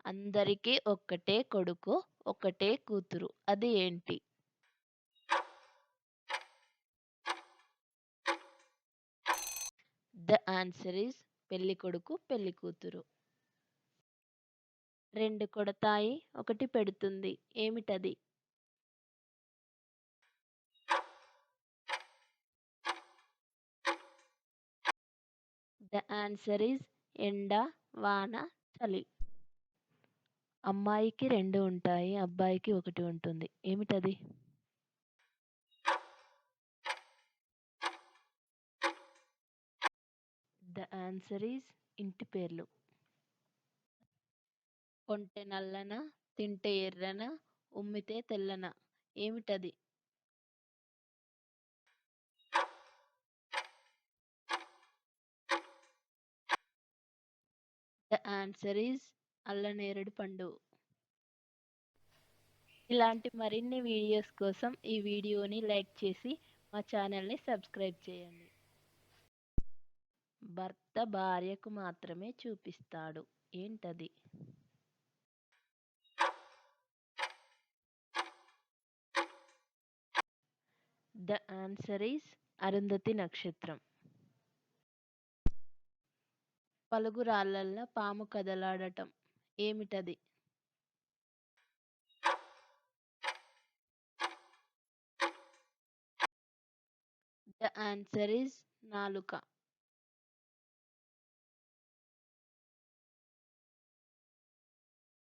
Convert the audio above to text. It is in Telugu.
అందరికీ ఒక్కటే కొడుకు, ఒకటే కూతురు. అది ఏంటి? ద ఆన్సర్ ఈస్ పెళ్ళికొడుకు, పెళ్ళికూతురు. 2 కొడతాయి, ఒకటి పెడుతుంది. ఏమిటది? ద ఆన్సర్ ఈస్ ఎండ, వాన, చలి. అమ్మాయికి 2 ఉంటాయి. అబ్బాయికి 1 ఉంటుంది. ఏమిటది? ద ఆన్సర్ ఈస్ ఇంటి పేర్లు. కొంటె నల్లన, తింటే ఎర్రన, ఉమ్మితే తెల్లన. ఏమిటది? ద ఆన్సర్ ఈస్ అల్లనేరేడు పండు. ఇలాంటి మరిన్ని వీడియోస్ కోసం ఈ వీడియోని లైక్ చేసి మా ఛానల్‌ని సబ్స్క్రైబ్ చేయండి. భర్త భార్యకు మాత్రమే చూపిస్తాడు. ఏంటది? ద ఆన్సర్ ఈస్ అరుంధతి నక్షత్రం. పలుగు రాళ్ళల్ల పాము కదలాడటం. ఏమిటది? ద ఆన్సర్ ఈస్ నాలుక.